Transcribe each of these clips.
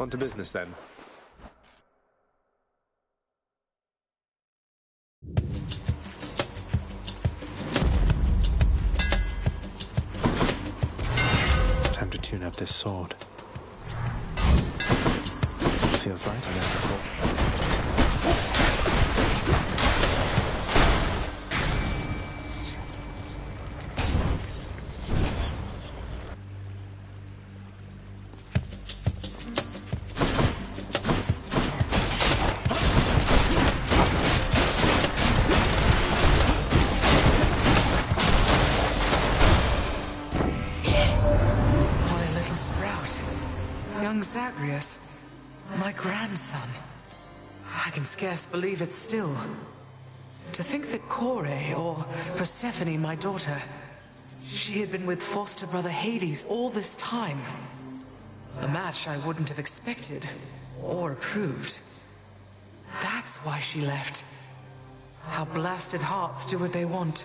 On to business then. Time to tune up this sword. Feels lighter than before. Zagreus, my grandson. I can scarce believe it still. To think that Kore, or Persephone, my daughter, she had been with foster brother Hades all this time. A match I wouldn't have expected, or approved. That's why she left. How blasted hearts do what they want.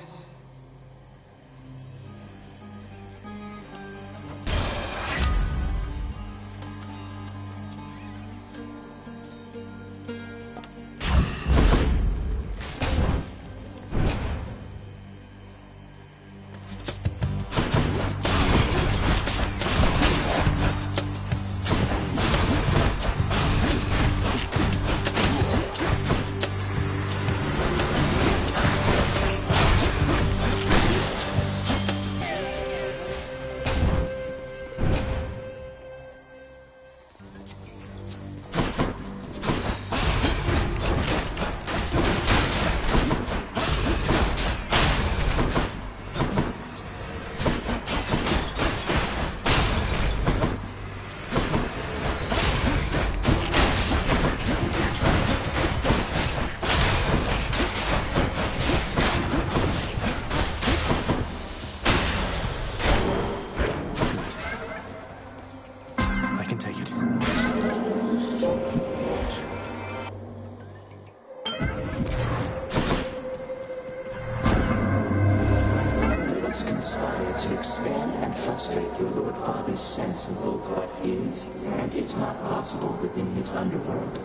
Sense of both what is and is not possible within his underworld.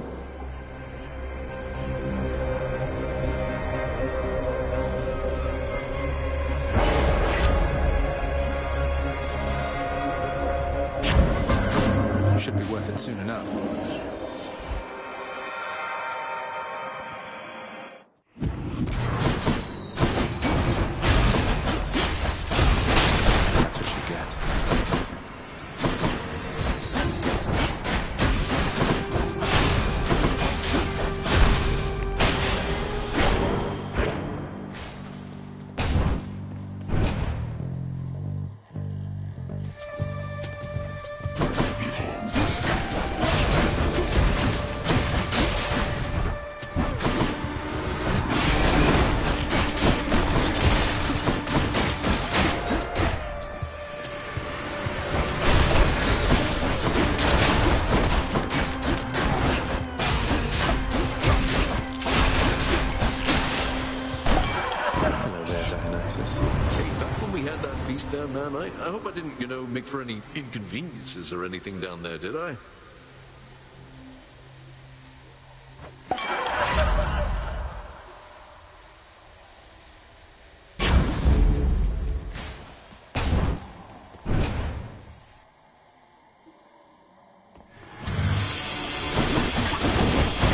Should be worth it soon enough. Man, I hope I didn't, make for any inconveniences or anything down there, did I?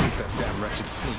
It's that damn wretched sneak.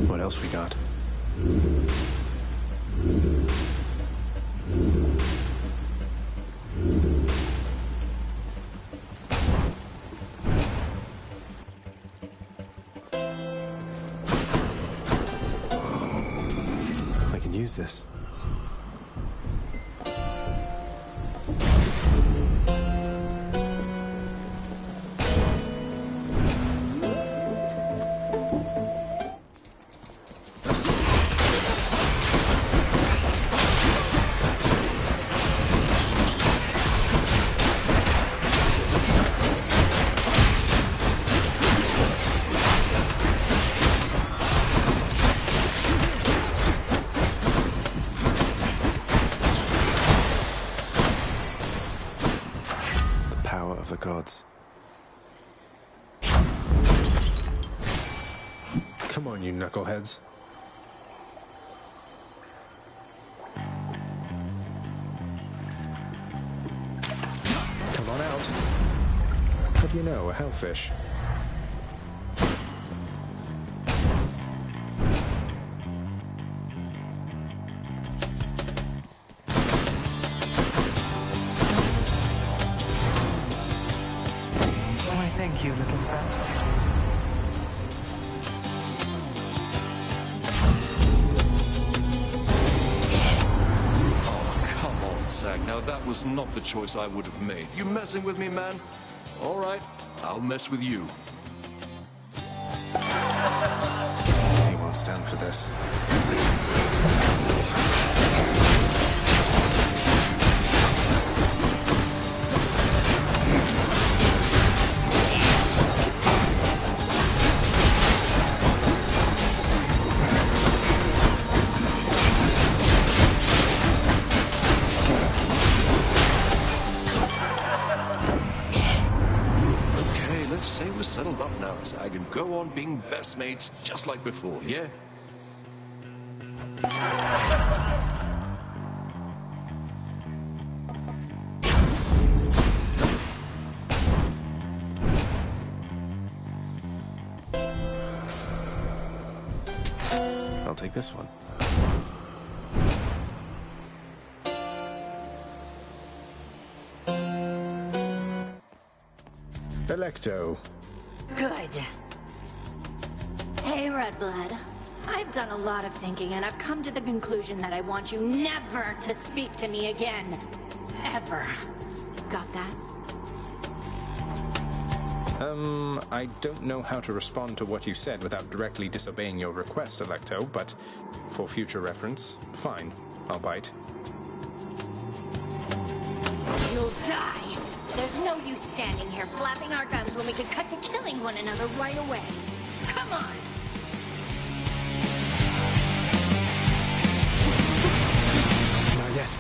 What else we got? use this? Of the gods. Come on, you knuckleheads. Come on out. What do you know, a hellfish? Thank you, little sprout. Oh, come on, Zack. Now that was not the choice I would have made. You messing with me, man? All right, I'll mess with you. He won't stand for this. Settled up now, Zag, and go on being best mates just like before, yeah? I'll take this one. Electo. Good. Hey, Redblood. I've done a lot of thinking, and I've come to the conclusion that I want you never to speak to me again. Ever. Got that? I don't know how to respond to what you said without directly disobeying your request, Electo, but for future reference, fine. I'll bite. You'll die. There's no use standing here flapping our gums when we could cut to killing one another right away. Come on! Not yet.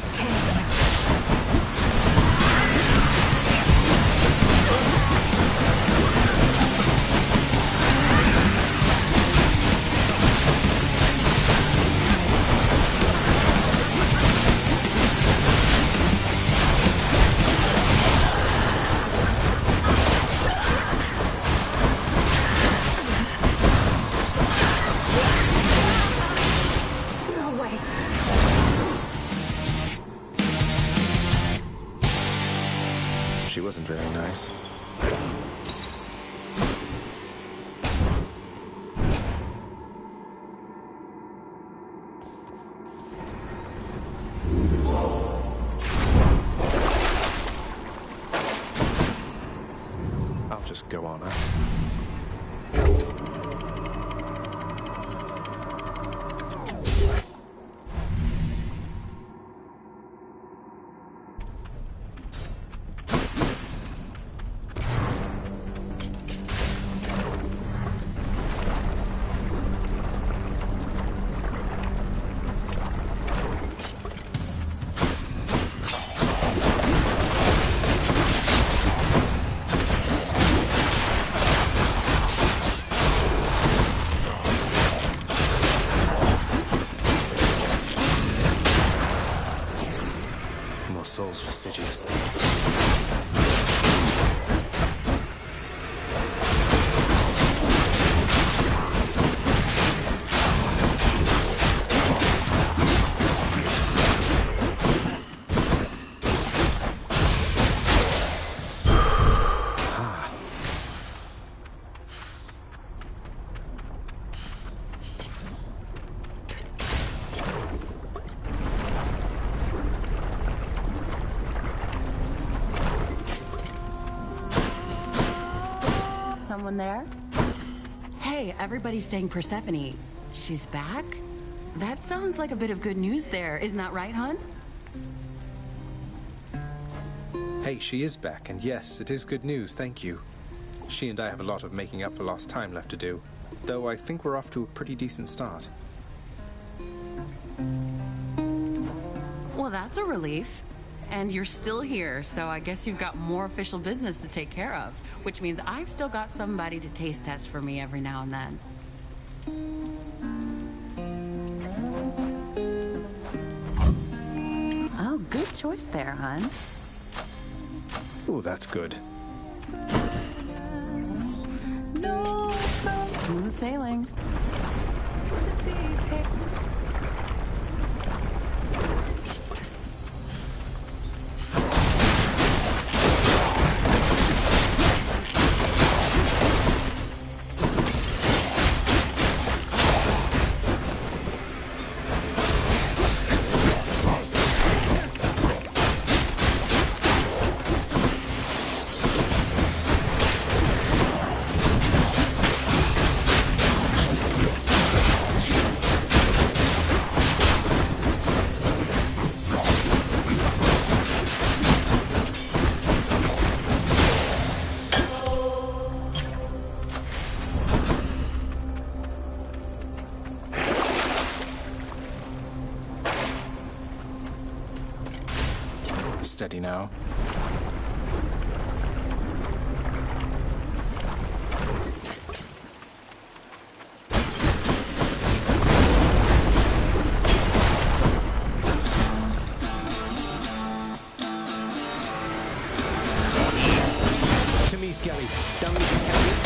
She wasn't very nice. I'll just go on, Souls fastidious. Anyone there? Hey, everybody's saying Persephone. She's back? That sounds like a bit of good news there. Isn't that right, hon? Hey, she is back, and yes, it is good news, thank you. She and I have a lot of making up for lost time left to do, though I think we're off to a pretty decent start. Well, that's a relief. And you're still here, so I guess you've got more official business to take care of, which means I've still got somebody to taste test for me every now and then. Oh, good choice there, hon. Oh, that's good. No, smooth sailing. Steady now. To me, Skelly. Don't leave me hanging.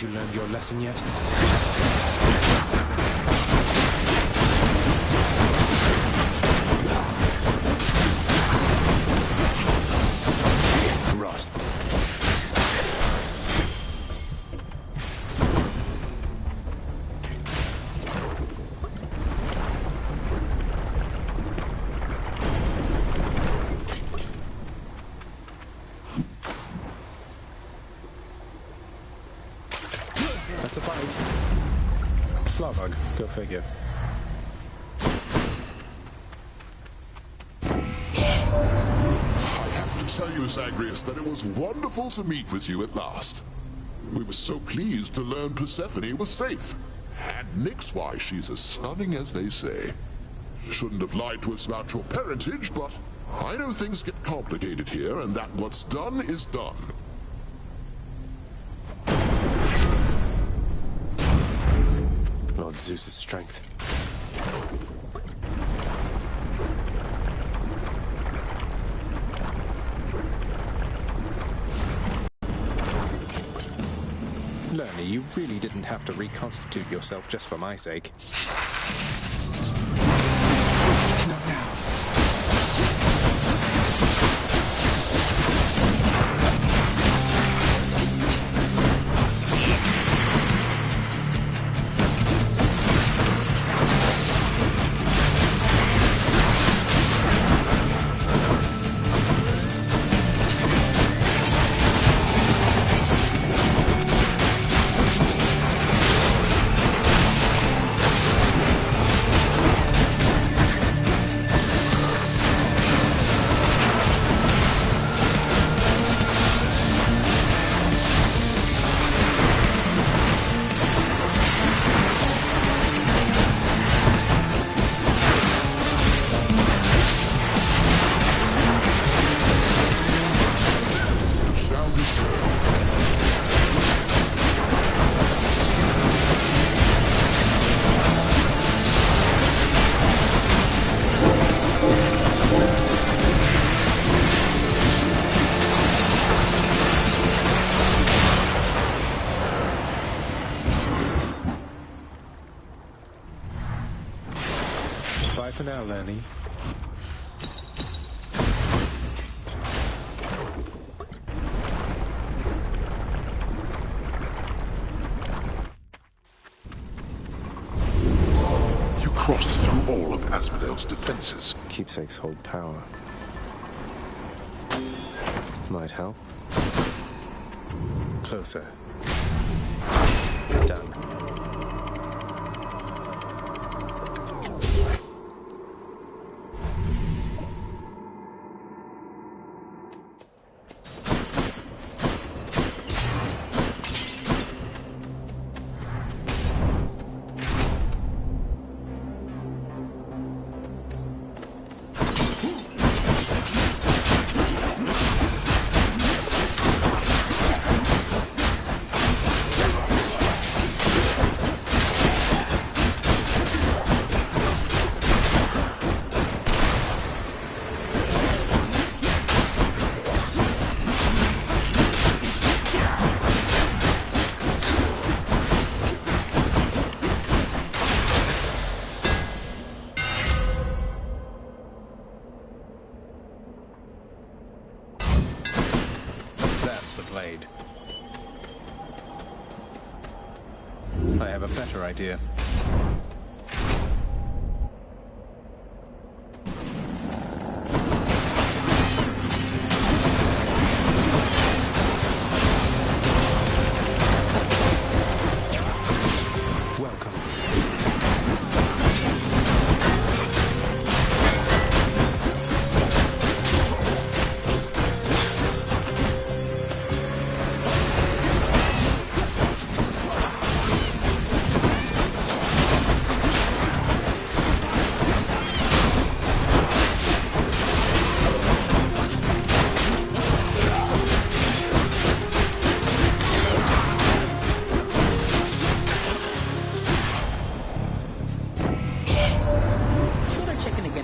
You learned your lesson yet? Rot. That's a bite. Slavog, go figure. I have to tell you, Zagreus, that it was wonderful to meet with you at last. We were so pleased to learn Persephone was safe. And Nyx-wise, she's as stunning as they say. Shouldn't have lied to us about your parentage, but I know things get complicated here, and that what's done is done. want Zeus's strength. Lerny, you really didn't have to reconstitute yourself just for my sake. Not now. Bye for now, Lerny. You crossed through all of Asmodee's defenses. Keepsakes hold power. Might help. Closer. Done. That's a blade. I have a better idea. Welcome.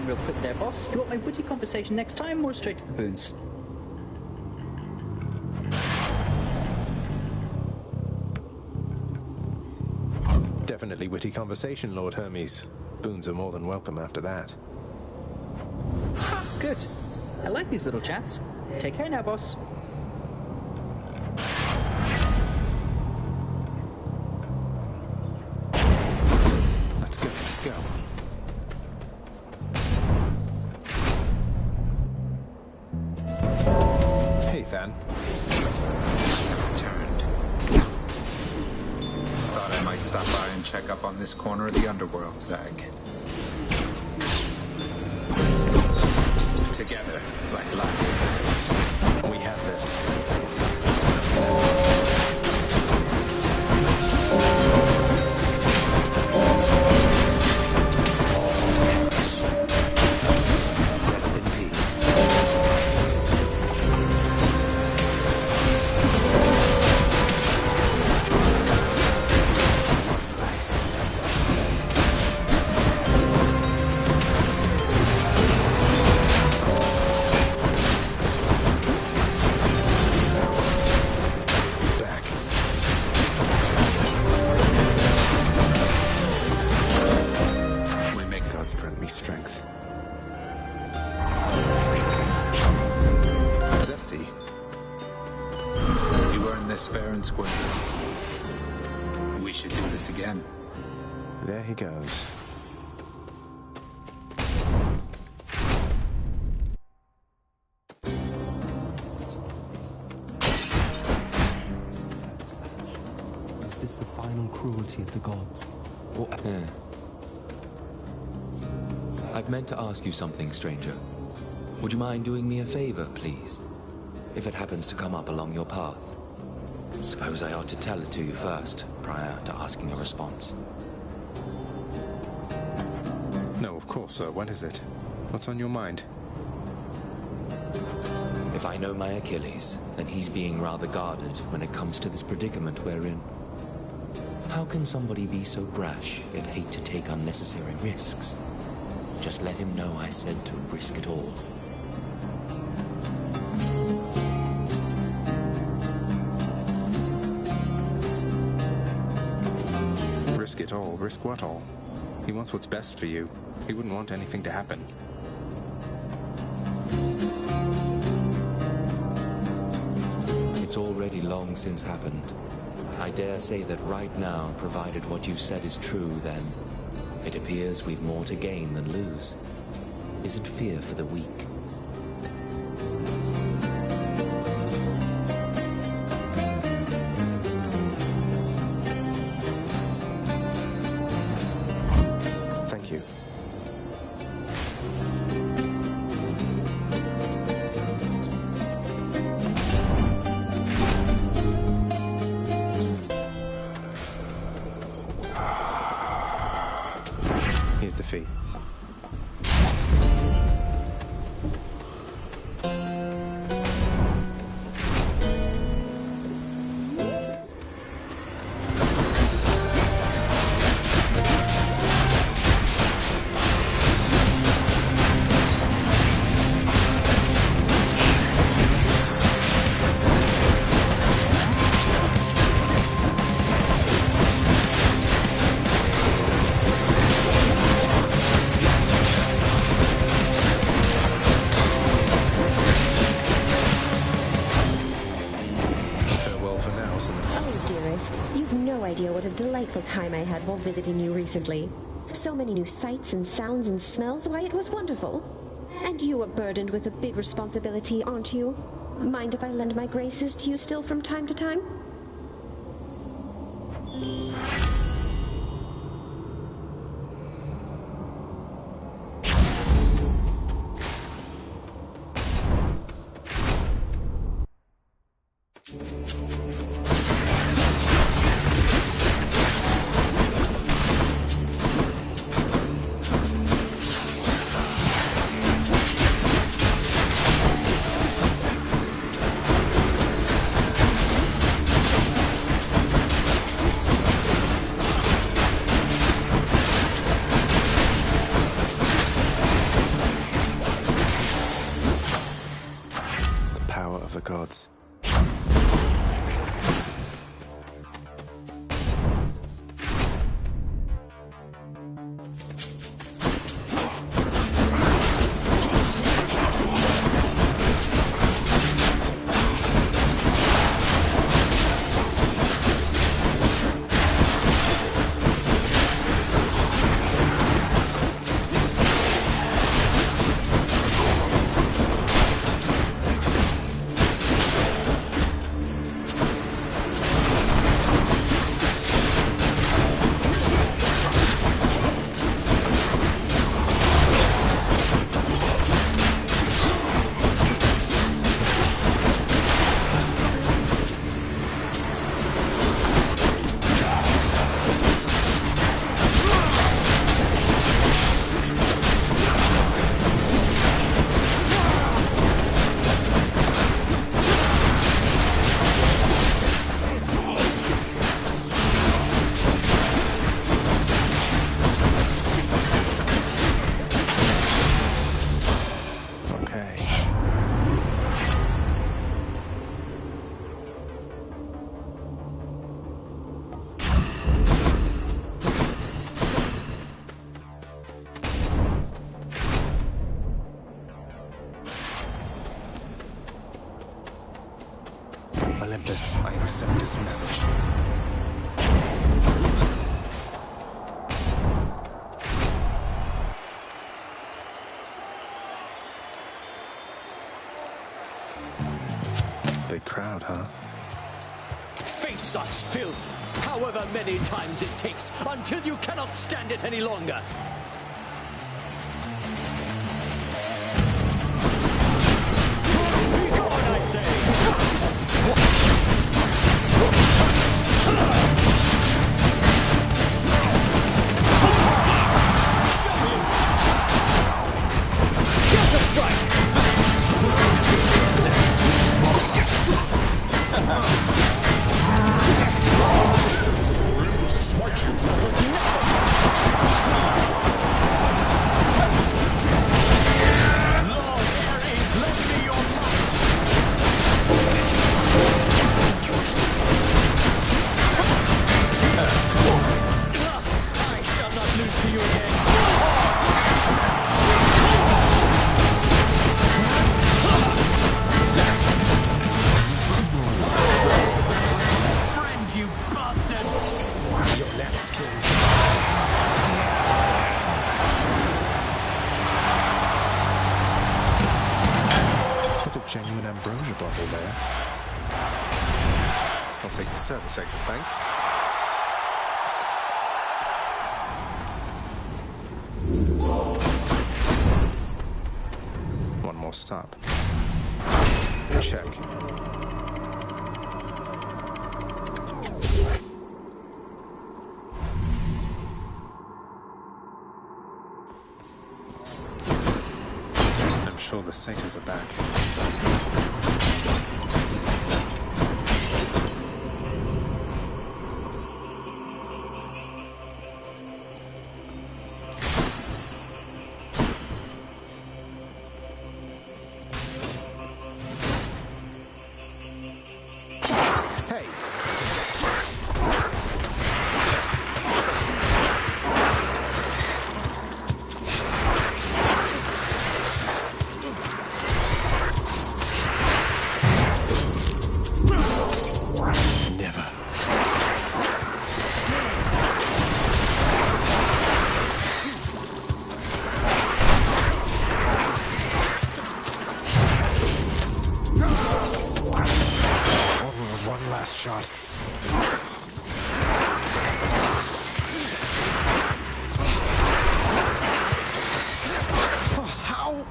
Real quick there, boss. Do you want my witty conversation next time or straight to the boons? Definitely witty conversation, Lord Hermes. Boons are more than welcome after that. Good. I like these little chats. Take care now, boss. Let's go, let's go. Hey, Than. Returned. Thought I might stop by and check up on this corner of the underworld, Zag. Together, like last time. We have this. Rest in peace. Yes, fair and square. We should do this again. There he goes. Is this the final cruelty of the gods? Or... I've meant to ask you something, stranger. Would you mind doing me a favor, please? If it happens to come up along your path. Suppose I ought to tell it to you first, prior to asking a response. No, of course, sir. What is it? What's on your mind? If I know my Achilles, then he's being rather guarded when it comes to this predicament we're in. How can somebody be so brash, yet hate to take unnecessary risks? Just let him know I said to risk it all. Risk it all? Risk what all? He wants what's best for you. He wouldn't want anything to happen. It's already long since happened. I dare say that right now, provided what you've said is true, then it appears we've more to gain than lose. Is it fear for the weak? Thank you. Here's the fee. What a delightful time I had while visiting you recently. So many new sights and sounds and smells, why it was wonderful. And you are burdened with a big responsibility, aren't you? Mind if I lend my graces to you still from time to time? Gods. Olympus, I accept this message. Big crowd, huh? Face us, filth, however many times it takes, until you cannot stand it any longer. Be gone, I say! Get the strike! Genuine ambrosia bottle there. I'll take the service exit, thanks. One more stop. Check. I'm sure the satyrs are back. Shot. Oh, how?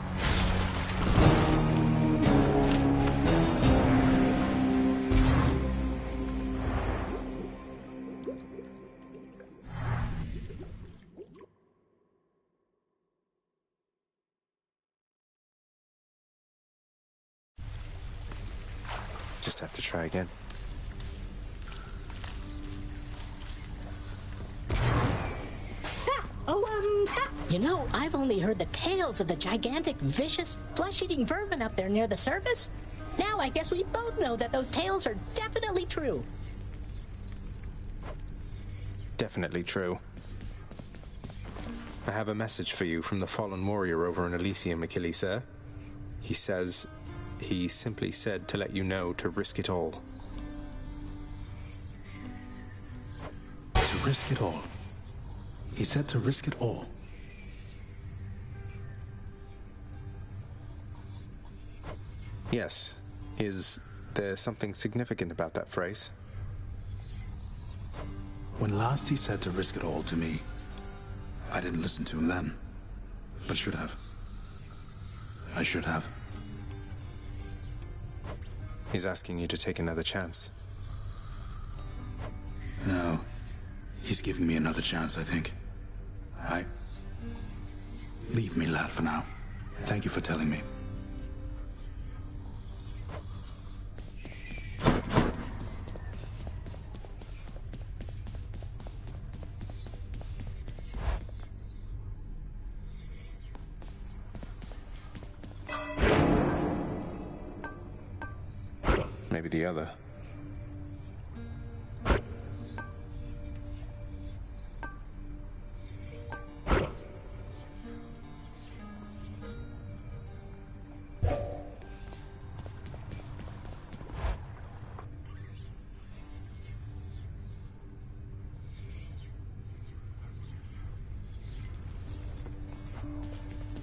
Just have to try again. You know, I've only heard the tales of the gigantic, vicious, flesh-eating vermin up there near the surface. Now I guess we both know that those tales are definitely true. Definitely true. I have a message for you from the fallen warrior over in Elysium, Achilles, sir. He simply said to let you know to risk it all. To risk it all? He said to risk it all. Yes. Is there something significant about that phrase? When last he said to risk it all to me, I didn't listen to him then, but should have. I should have. He's asking you to take another chance. No. He's giving me another chance, I think. Leave me, lad, for now. Thank you for telling me. Maybe the other.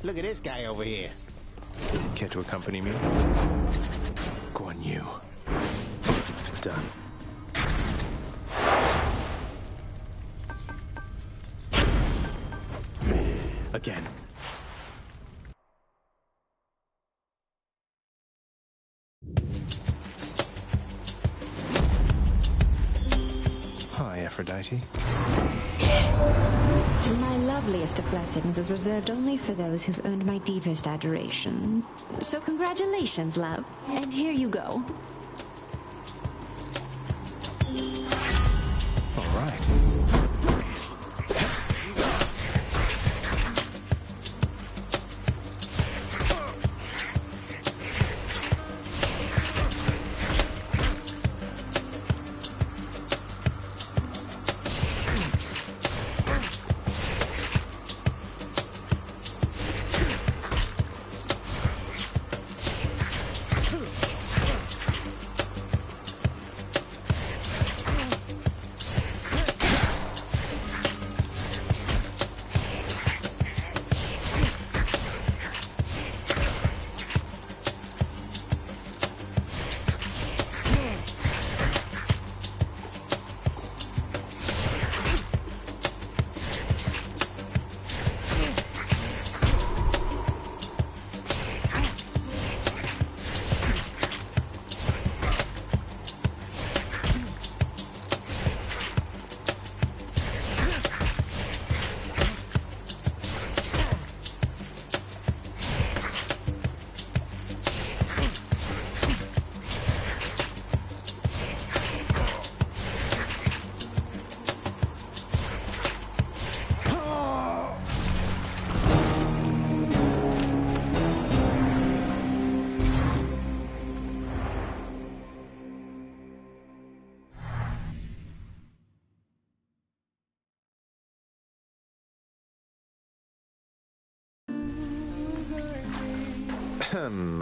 Look at this guy over here. Care to accompany me? Guan Yu. Done. Again. Hi, Aphrodite. My loveliest of blessings is reserved only for those who've earned my deepest adoration. So congratulations, love. And here you go. All right.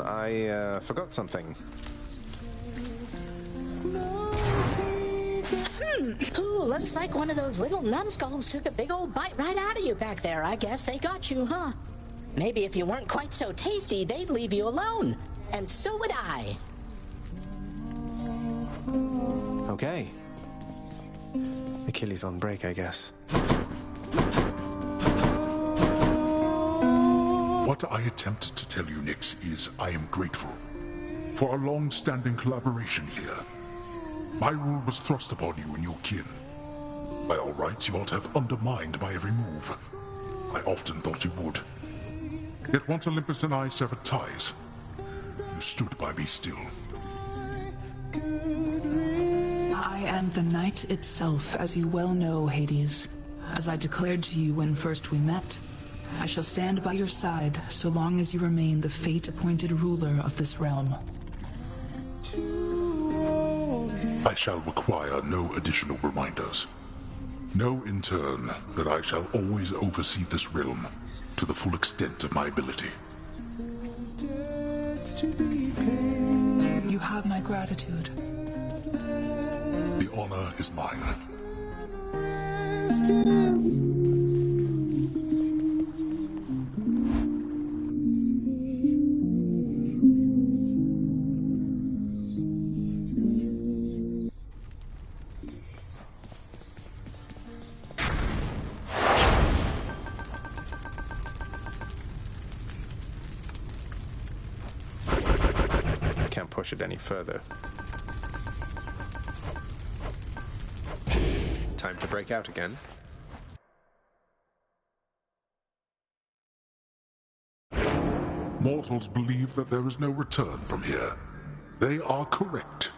I forgot something. Ooh, looks like one of those little numbskulls took a big old bite right out of you back there. I guess they got you, huh? Maybe if you weren't quite so tasty, they'd leave you alone. And so would I. Okay. Achilles on break, I guess. What I attempted to tell you, Nyx, is I am grateful for our long-standing collaboration here. My rule was thrust upon you and your kin. By all rights, you ought to have undermined my every move. I often thought you would. Yet once Olympus and I severed ties, you stood by me still. I am the night itself, as you well know, Hades. As I declared to you when first we met, I shall stand by your side so long as you remain the fate-appointed ruler of this realm. I shall require no additional reminders. Know in turn that I shall always oversee this realm to the full extent of my ability. You have my gratitude. The honor is mine. Can't push it any further. Time to break out again. Mortals believe that there is no return from here. They are correct,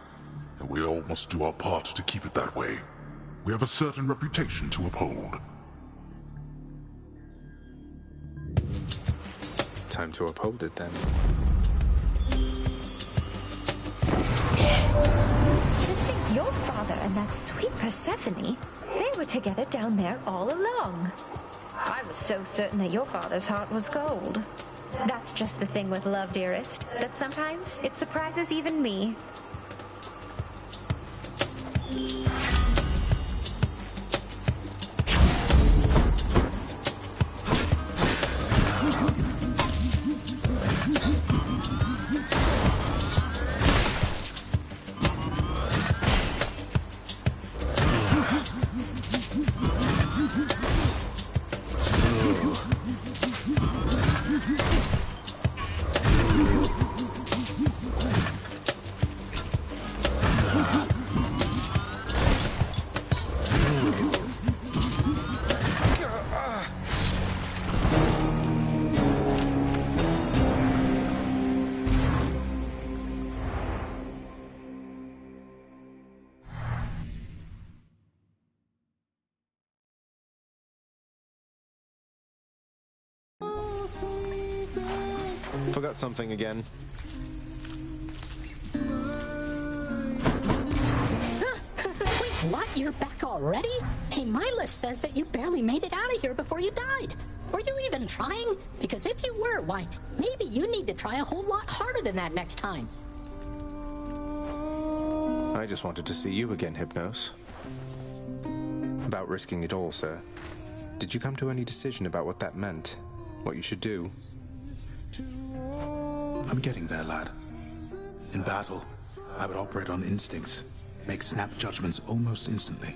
and we all must do our part to keep it that way. We have a certain reputation to uphold. Time to uphold it then. To think your father and that sweet Persephone, they were together down there all along. I was so certain that your father's heart was gold. That's just the thing with love, dearest, that sometimes it surprises even me. Forgot something again. Wait, what? You're back already? Hey, my list says that you barely made it out of here before you died. Were you even trying? Because if you were, why, maybe you need to try a whole lot harder than that next time. I just wanted to see you again, Hypnos. About risking it all, sir. Did you come to any decision about what that meant? What you should do? I'm getting there, lad. In battle, I would operate on instincts, make snap judgments almost instantly.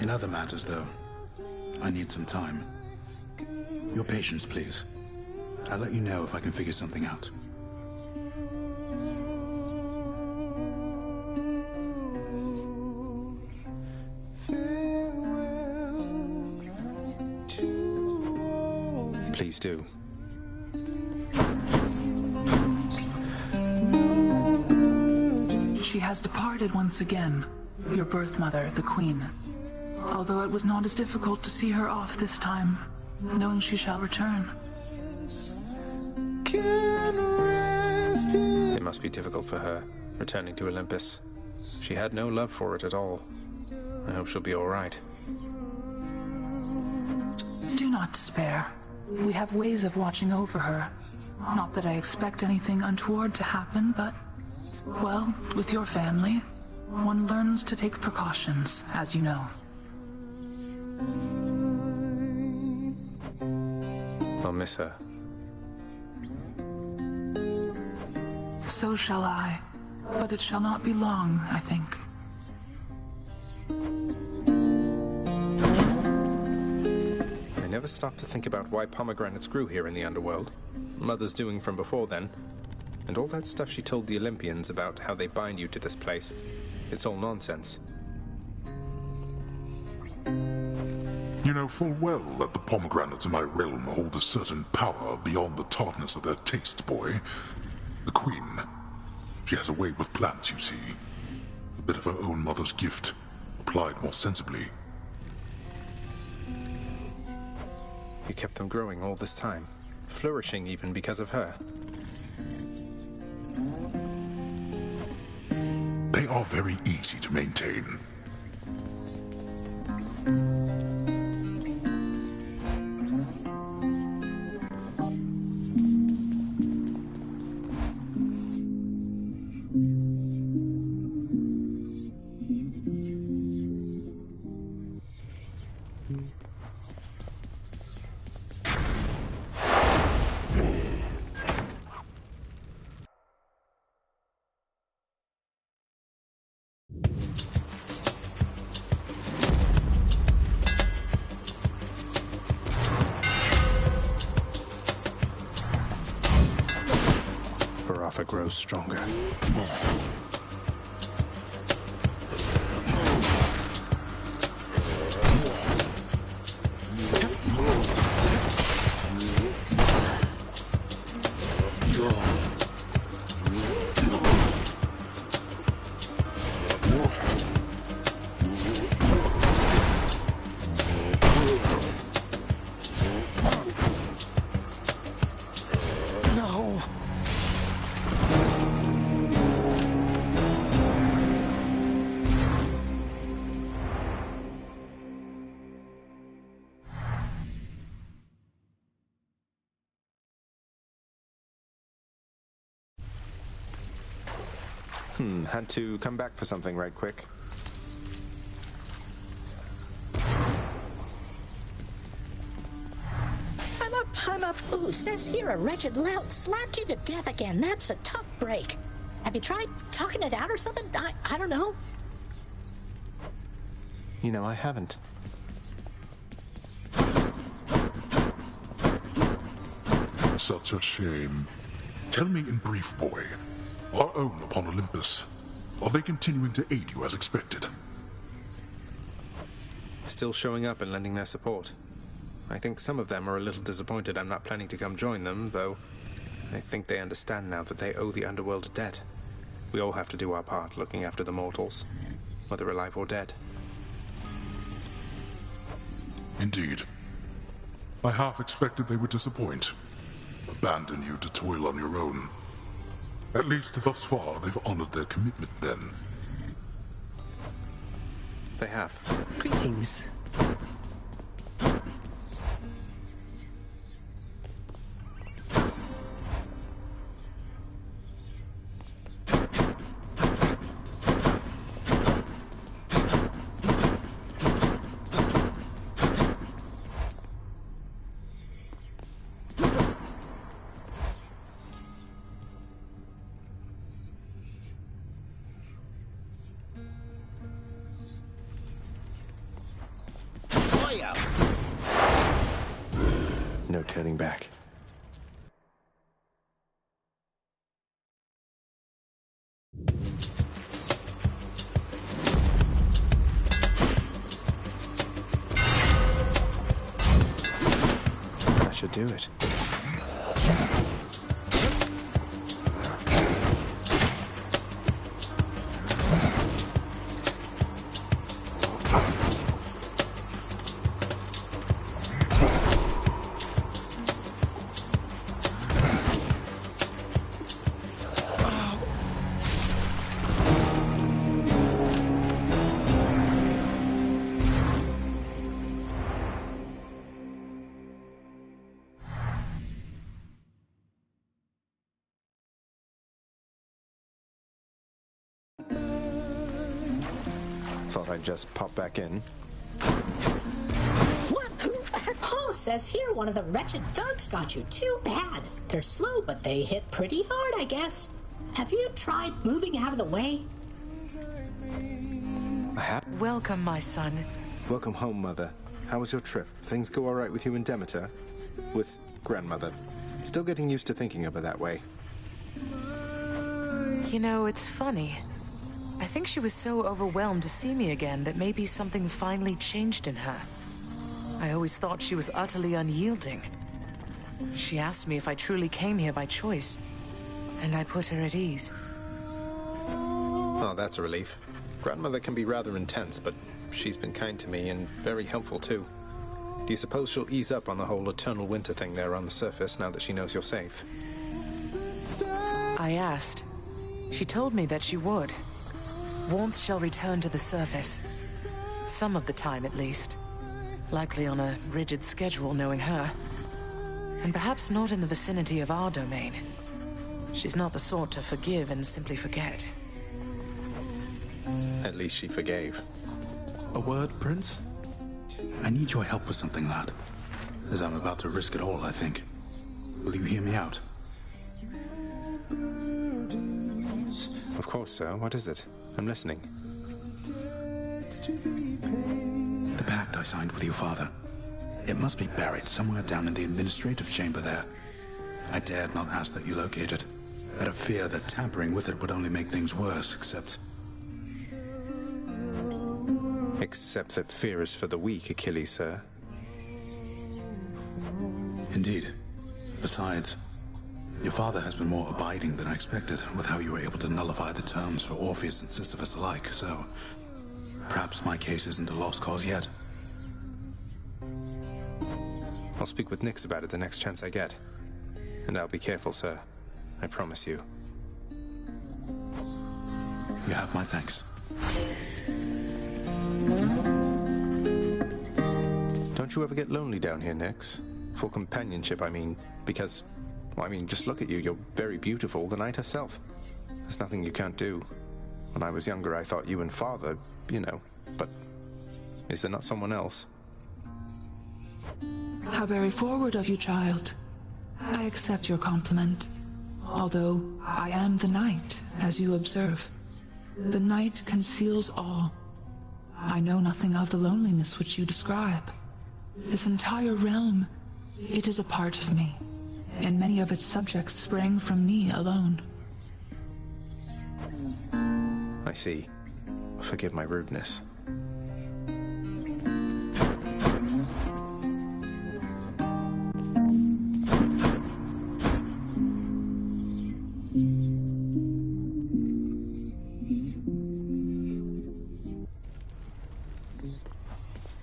In other matters, though, I need some time. Your patience, please. I'll let you know if I can figure something out. Please do. She has departed once again, your birth mother, the Queen. Although it was not as difficult to see her off this time, knowing she shall return. It must be difficult for her, returning to Olympus. She had no love for it at all. I hope she'll be all right. Do not despair. We have ways of watching over her. Not that I expect anything untoward to happen, but, well, with your family, one learns to take precautions, as you know. I'll miss her. So shall I, but it shall not be long, I think. I never stopped to think about why pomegranates grew here in the underworld. Mother's doing from before then. And all that stuff she told the Olympians about how they bind you to this place. It's all nonsense. You know full well that the pomegranates in my realm hold a certain power beyond the tartness of their tastes, boy. The Queen. She has a way with plants, you see. A bit of her own mother's gift, applied more sensibly. You kept them growing all this time, flourishing even because of her. They are very easy to maintain. Grows stronger. Had to come back for something right quick. I'm up. Ooh, says here a wretched lout slapped you to death again. That's a tough break. Have you tried talking it out or something? I don't know. You know, I haven't. Such a shame. Tell me in brief, boy. Our own upon Olympus. Are they continuing to aid you as expected? Still showing up and lending their support. I think some of them are a little disappointed I'm not planning to come join them, though I think they understand now that they owe the underworld a debt. We all have to do our part looking after the mortals, whether alive or dead. Indeed. I half expected they would disappoint. Abandon you to toil on your own. At least thus far, they've honored their commitment then. They have. Greetings. No turning back. That should do it. Thought I'd just pop back in. What? Paul says here one of the wretched thugs got you. Too bad. They're slow, but they hit pretty hard, I guess. Have you tried moving out of the way? I have. Welcome, my son. Welcome home, Mother. How was your trip? Things go all right with you and Demeter? With Grandmother? Still getting used to thinking of her that way. You know, it's funny. I think she was so overwhelmed to see me again that maybe something finally changed in her. I always thought she was utterly unyielding. She asked me if I truly came here by choice, and I put her at ease. Oh, that's a relief. Grandmother can be rather intense, but she's been kind to me and very helpful too. Do you suppose she'll ease up on the whole eternal winter thing there on the surface now that she knows you're safe? I asked. She told me that she would. Warmth shall return to the surface. Some of the time, at least. Likely on a rigid schedule, knowing her. And perhaps not in the vicinity of our domain. She's not the sort to forgive and simply forget. At least she forgave. A word, Prince? I need your help with something, lad. As I'm about to risk it all, I think. Will you hear me out? Of course, sir. What is it? I'm listening. The pact I signed with your father. It must be buried somewhere down in the administrative chamber there. I dared not ask that you locate it. Out of fear that tampering with it would only make things worse, except that fear is for the weak, Achilles, sir. Indeed. Besides, your father has been more abiding than I expected with how you were able to nullify the terms for Orpheus and Sisyphus alike, so perhaps my case isn't a lost cause yet. I'll speak with Nyx about it the next chance I get. And I'll be careful, sir. I promise you. You have my thanks. Don't you ever get lonely down here, Nyx? For companionship, I mean. Because, well, I mean, just look at you. You're very beautiful, the night herself. There's nothing you can't do. When I was younger, I thought you and father, you know. But is there not someone else? How very forward of you, child. I accept your compliment. Although I am the night, as you observe. The night conceals all. I know nothing of the loneliness which you describe. This entire realm, it is a part of me, and many of its subjects sprang from me alone. I see. Forgive my rudeness.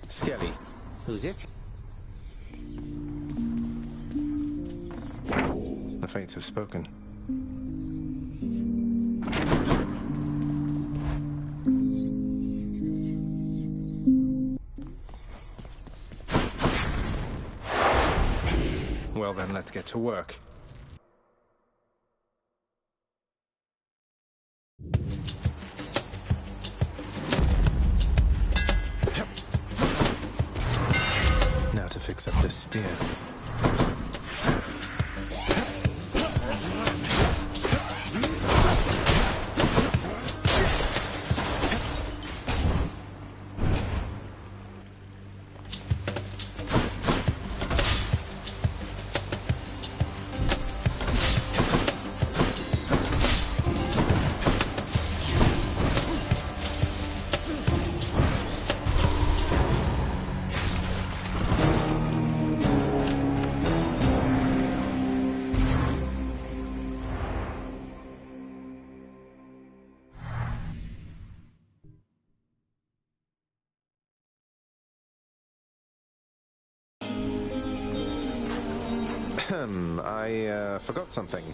Skelly. Who's this? fates have spoken. Well then, let's get to work. Now to fix up this spear. I forgot something.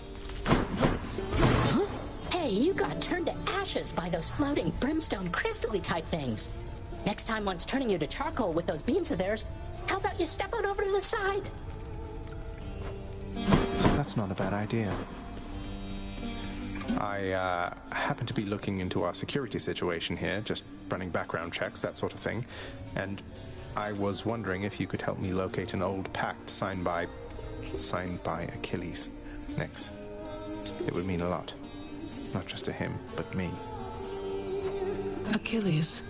Huh? Hey, you got turned to ashes by those floating brimstone crystal-y type things. Next time one's turning you to charcoal with those beams of theirs, how about you step on over to the side? That's not a bad idea. I happen to be looking into our security situation here, just running background checks, that sort of thing, and I was wondering if you could help me locate an old pact signed by Achilles. Nix. It would mean a lot. Not just to him, but me. Achilles.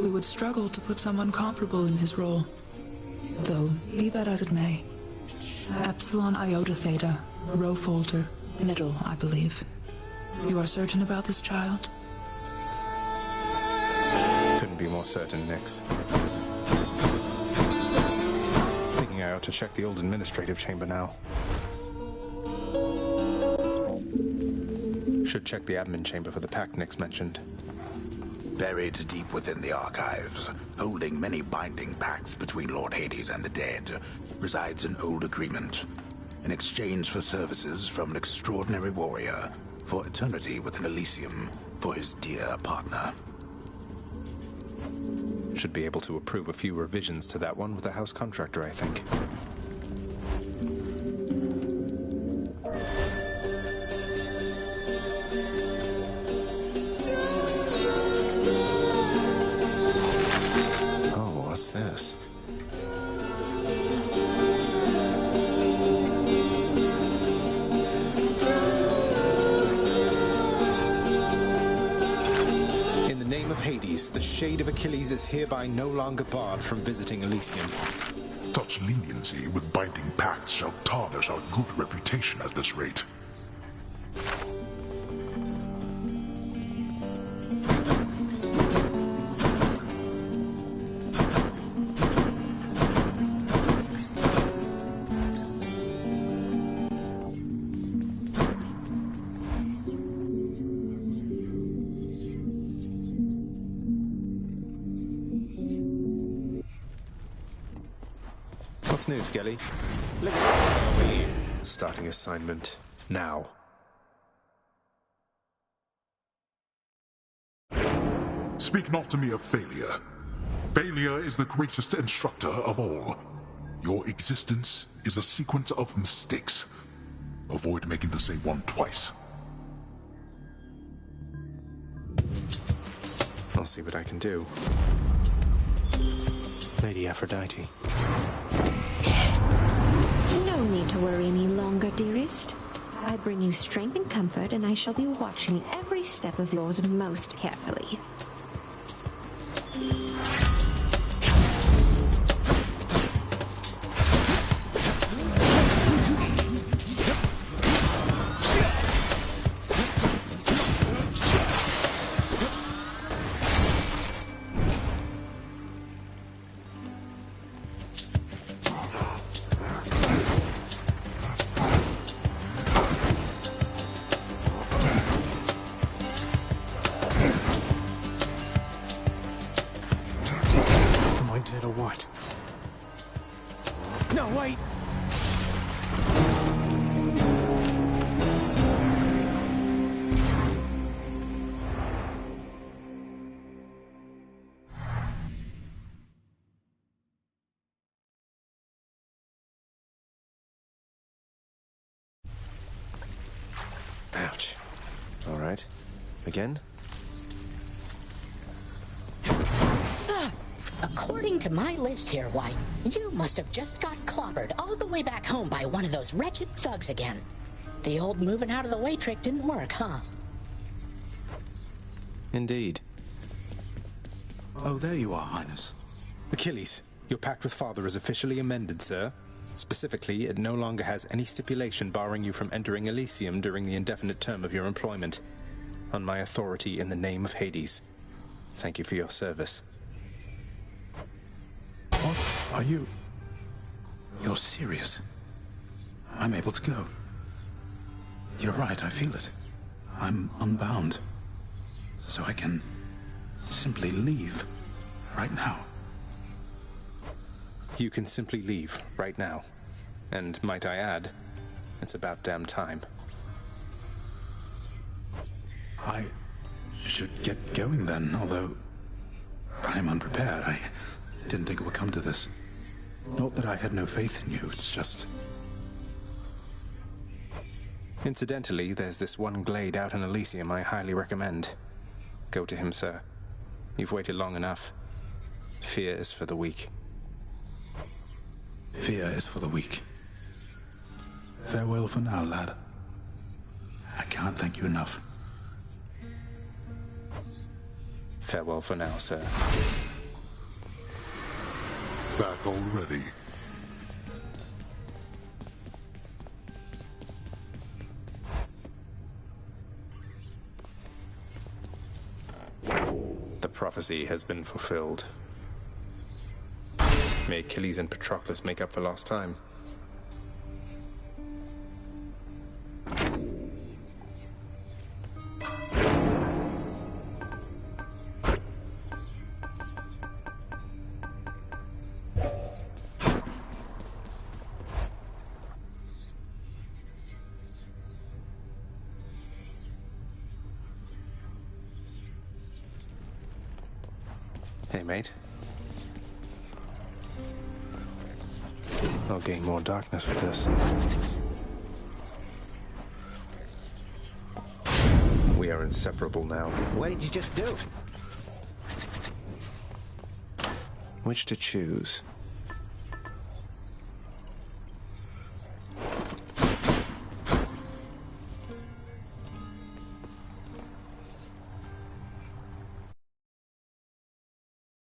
We would struggle to put someone comparable in his role. Though, be that as it may. Epsilon Iota Theta, Rho Folter, middle, I believe. You are certain about this child? Couldn't be more certain, Nix. Thinking I ought to check the old administrative chamber now. Should check the admin chamber for the pact Nix mentioned. Buried deep within the archives, holding many binding pacts between Lord Hades and the dead, resides an old agreement. In exchange for services from an extraordinary warrior, for eternity within Elysium, for his dear partner. Should be able to approve a few revisions to that one with the house contractor, I think. Oh, what's this? Hades, the shade of Achilles is hereby no longer barred from visiting Elysium. Such leniency with binding pacts shall tarnish our good reputation at this rate. What's new, Skelly? Starting assignment now. Speak not to me of failure. Failure is the greatest instructor of all. Your existence is a sequence of mistakes. Avoid making the same one twice. I'll see what I can do. Lady Aphrodite. No need to worry any longer, dearest. I bring you strength and comfort, and I shall be watching every step of yours most carefully. All right. Again? According to my list here, why, you must have just got clobbered all the way back home by one of those wretched thugs again. The old moving out of the way trick didn't work, huh? Indeed. Oh, there you are, Highness. Achilles, your pact with Father is officially amended, sir. Specifically, it no longer has any stipulation barring you from entering Elysium during the indefinite term of your employment. On my authority in the name of Hades. Thank you for your service. What? Are you... You're serious? I'm able to go. You're right, I feel it. I'm unbound. So I can simply leave right now. You can simply leave right now. And might I add, it's about damn time. I should get going then, although I'm unprepared. I didn't think it would come to this. Not that I had no faith in you, it's just... Incidentally, there's this one glade out in Elysium I highly recommend. Go to him, sir. You've waited long enough. Fear is for the weak. Fear is for the weak. Farewell for now, lad. I can't thank you enough. Farewell for now, sir. Back already. The prophecy has been fulfilled. May Achilles and Patroclus make up for lost time. Hey, mate. I'll gain more darkness with this. We are inseparable now. What did you just do? Which to choose?